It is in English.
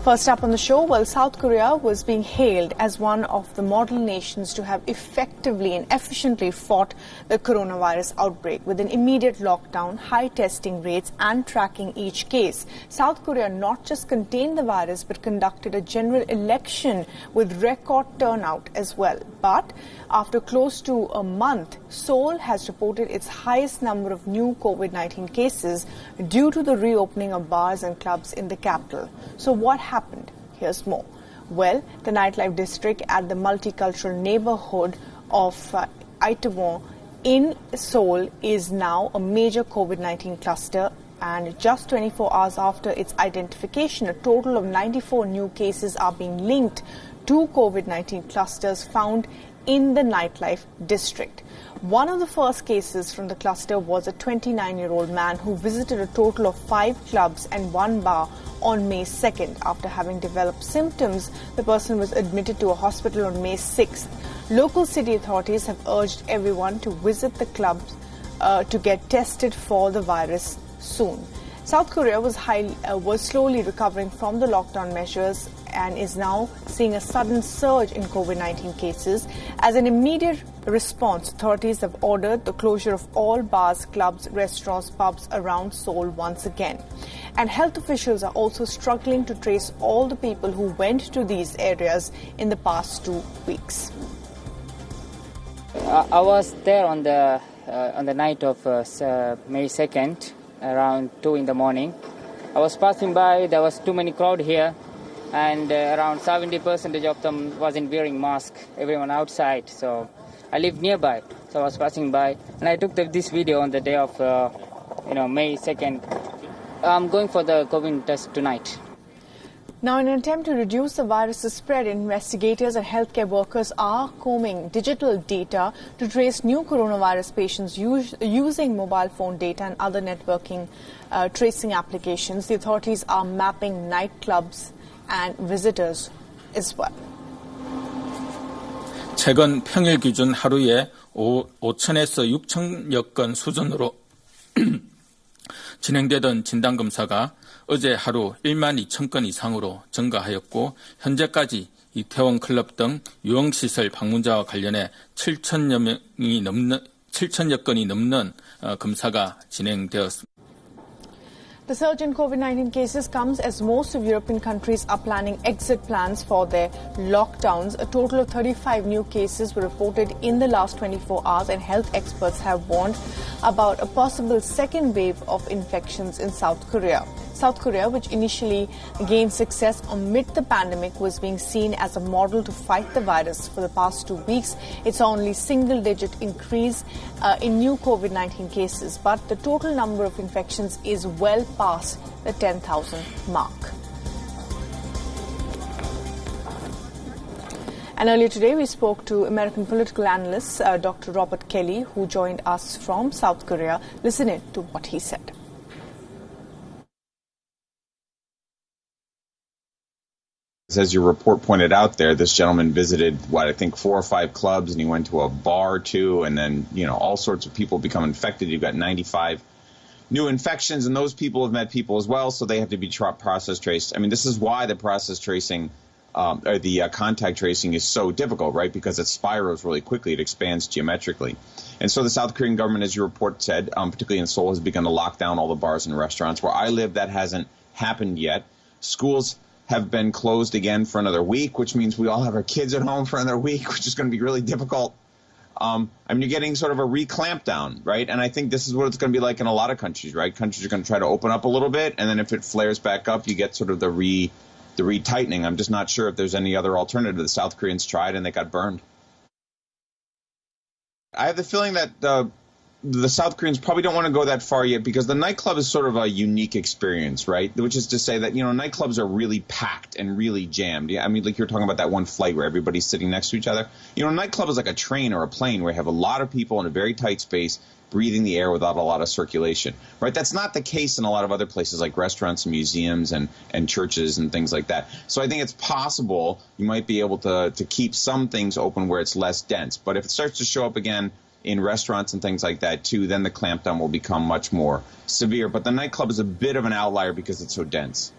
First up on the show, well, South Korea was being hailed as one of the model nations to have effectively and efficiently fought the coronavirus outbreak with an immediate lockdown, high testing rates and tracking each case. South Korea not just contained the virus but conducted a general election with record turnout as well. But after close to a month, Seoul has reported its highest number of new COVID-19 cases due to the reopening of bars and clubs in the capital. So what happened? Here's more. Well, the nightlife district at the multicultural neighborhood of Itaewon in Seoul is now a major COVID-19 cluster, and just 24 hours after its identification, a total of 94 new cases are being linked to COVID-19 clusters found in the nightlife district. One of the first cases from the cluster was a 29-year-old man who visited a total of 5 clubs and 1 bar on May 2nd. After having developed symptoms, the person was admitted to a hospital on May 6th. Local city authorities have urged everyone to visit the clubs to get tested for the virus soon. South Korea was slowly recovering from the lockdown measures and is now seeing a sudden surge in COVID-19 cases. As an immediate response, authorities have ordered the closure of all bars, clubs, restaurants, pubs around Seoul once again. And health officials are also struggling to trace all the people who went to these areas in the past 2 weeks. I was there on the night of May 2nd, around 2 in the morning. I was passing by, there was too many crowd here, and around 70% of them wasn't wearing mask, everyone outside. So I live nearby, so I was passing by, and I took this video on the day of May 2nd. I'm going for the COVID test tonight. Now, in an attempt to reduce the virus's spread, investigators and healthcare workers are combing digital data to trace new coronavirus patients using mobile phone data and other networking tracing applications. The authorities are mapping nightclubs and visitors as well. 최근 평일 기준 하루에 5천에서 6천여 건 수준으로 진행되던 진단검사가 어제 하루 1만 2천 건 이상으로 증가하였고, 현재까지 이태원 클럽 등 유흥시설 방문자와 관련해 7천여 건이 넘는 검사가 진행되었습니다. The surge in COVID-19 cases comes as most of European countries are planning exit plans for their lockdowns. A total of 35 new cases were reported in the last 24 hours, and health experts have warned about a possible second wave of infections in South Korea. South Korea, which initially gained success amid the pandemic, was being seen as a model to fight the virus. For the past 2 weeks, it's only single-digit increase in new COVID-19 cases, but the total number of infections is well past the 10,000 mark. And earlier today, we spoke to American political analyst Dr. Robert Kelly, who joined us from South Korea. Listen in to what he said. As your report pointed out there, this gentleman visited, I think 4 or 5 clubs, and he went to a bar too, and then, all sorts of people become infected. You've got 95 new infections, and those people have met people as well, so they have to be process traced. I mean, this is why the process tracing or the contact tracing is so difficult, right? Because it spirals really quickly. It expands geometrically. And so the South Korean government, as your report said, particularly in Seoul, has begun to lock down all the bars and restaurants. Where I live, that hasn't happened yet. Schools have been closed again for another week, which means we all have our kids at home for another week, which is going to be really difficult. You're getting sort of a re-clamp down, right? And I think this is what it's going to be like in a lot of countries, right? Countries are going to try to open up a little bit, and then if it flares back up, you get sort of the retightening. I'm just not sure if there's any other alternative. The South Koreans tried, and they got burned. I have the feeling that the South Koreans probably don't want to go that far yet, because the nightclub is sort of a unique experience, right? Which is to say that, nightclubs are really packed and really jammed. Yeah, I mean, like you're talking about that one flight where everybody's sitting next to each other. A nightclub is like a train or a plane where you have a lot of people in a very tight space breathing the air without a lot of circulation, right? That's not the case in a lot of other places like restaurants and museums and churches and things like that. So I think it's possible you might be able to keep some things open where it's less dense. But if it starts to show up again in restaurants and things like that too, then the clampdown will become much more severe. But the nightclub is a bit of an outlier because it's so dense.